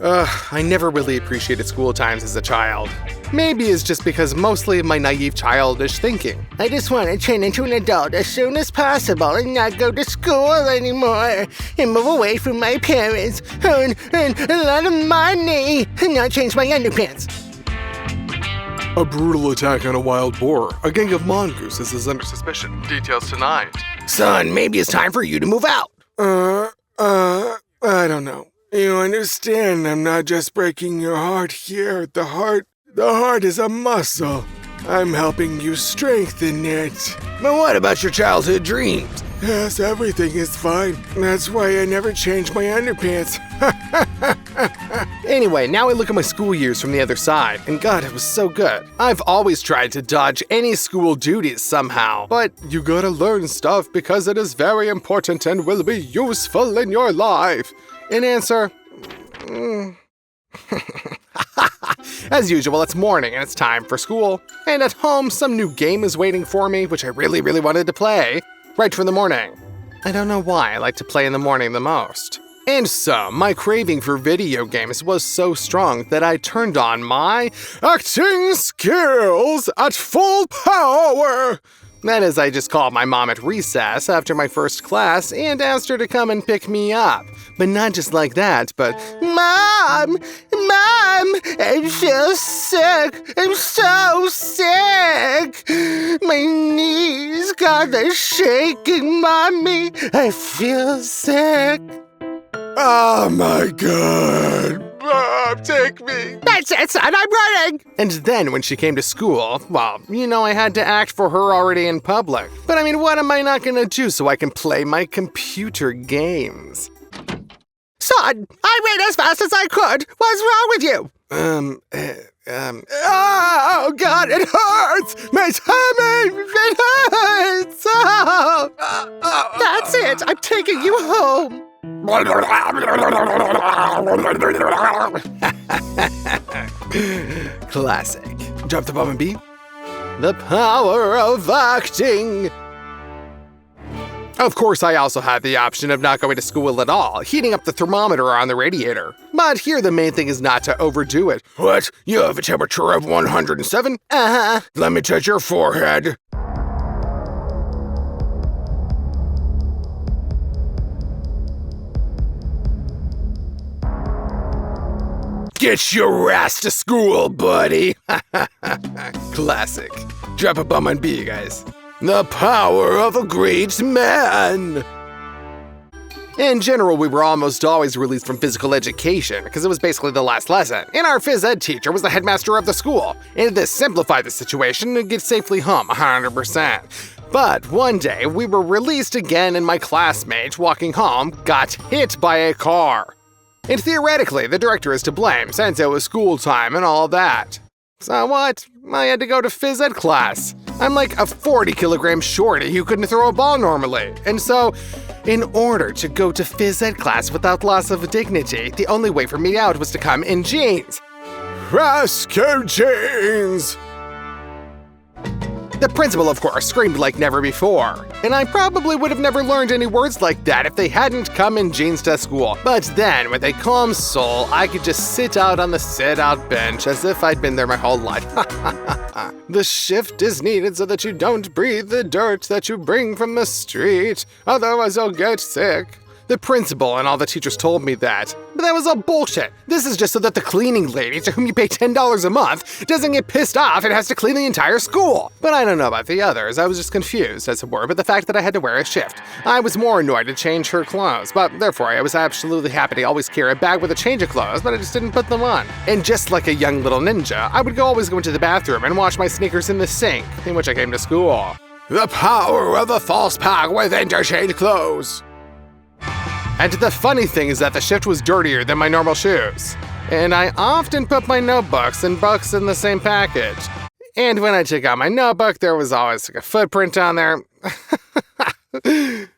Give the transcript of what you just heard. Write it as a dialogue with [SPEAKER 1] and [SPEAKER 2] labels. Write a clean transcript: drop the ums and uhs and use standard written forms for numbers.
[SPEAKER 1] I never really appreciated school times as a child. Maybe it's just because mostly of my naive childish thinking.
[SPEAKER 2] I just want to turn into an adult as soon as possible and not go to school anymore and move away from my parents, earn a lot of money, and not change my underpants.
[SPEAKER 1] A brutal attack on a wild boar. A gang of mongooses is under suspicion. Details tonight.
[SPEAKER 2] Son, maybe it's time for you to move out.
[SPEAKER 3] I don't know. You understand, I'm not just breaking your heart here. The heart is a muscle. I'm helping you strengthen it.
[SPEAKER 2] But what about your childhood dreams?
[SPEAKER 3] Yes, everything is fine. That's why I never changed my underpants.
[SPEAKER 1] Anyway, now I look at my school years from the other side, and God, it was so good. I've always tried to dodge any school duties somehow, but you gotta learn stuff because it is very important and will be useful in your life. In answer, as usual, it's morning and it's time for school. And at home, some new game is waiting for me, which I really, really wanted to play right from the morning. I don't know why I like to play in the morning the most. And so, my craving for video games was so strong that I turned on my acting skills at full power. That is, I just called my mom at recess after my first class and asked her to come and pick me up. But not just like that, but, Mom, I feel sick. I'm so sick. My knees got the shaking, Mommy. I feel sick.
[SPEAKER 3] Oh my God. Mom, take me.
[SPEAKER 2] That's it, son, I'm running.
[SPEAKER 1] And then when she came to school, well, I had to act for her already in public. But I mean, what am I not gonna do so I can play my computer games?
[SPEAKER 2] Son, I ran as fast as I could. What's wrong with you?
[SPEAKER 3] Oh God, it hurts. My tummy, it hurts. Oh.
[SPEAKER 2] That's it, I'm taking you home.
[SPEAKER 1] Classic. Drop the bomb and beat. The power of acting. Of course, I also had the option of not going to school at all, heating up the thermometer on the radiator. But here the main thing is not to overdo it.
[SPEAKER 3] What? You have a temperature of 107?
[SPEAKER 2] Uh-huh.
[SPEAKER 3] Let me touch your forehead. Get your ass to school, buddy.
[SPEAKER 1] Classic. Drop a bomb on B, you guys. The power of a great man. In general, we were almost always released from physical education because it was basically the last lesson, and our phys ed teacher was the headmaster of the school. And to simplify the situation and get safely home 100%. But one day, we were released again and my classmate, walking home, got hit by a car. And theoretically, the director is to blame since it was school time and all that. So what? I had to go to phys ed class. I'm like a 40-kilogram shorty who couldn't throw a ball normally. And so, in order to go to phys ed class without loss of dignity, the only way for me out was to come in jeans.
[SPEAKER 3] Roscoe jeans!
[SPEAKER 1] The principal, of course, screamed like never before. And I probably would have never learned any words like that if they hadn't come in jeans to school. But then, with a calm soul, I could just sit out on the sit-out bench as if I'd been there my whole life. The shift is needed so that you don't breathe the dirt that you bring from the street, otherwise you'll get sick. The principal and all the teachers told me that, but that was all bullshit. This is just so that the cleaning lady, to whom you pay $10 a month, doesn't get pissed off and has to clean the entire school. But I don't know about the others. I was just confused, as it were, by the fact that I had to wear a shift. I was more annoyed to change her clothes, but therefore I was absolutely happy to always carry a bag with a change of clothes, but I just didn't put them on. And just like a young little ninja, I would always go into the bathroom and wash my sneakers in the sink, in which I came to school.
[SPEAKER 3] The power of a false pack with interchanged clothes.
[SPEAKER 1] And the funny thing is that the shift was dirtier than my normal shoes. And I often put my notebooks and books in the same package. And when I took out my notebook, there was always like a footprint on there.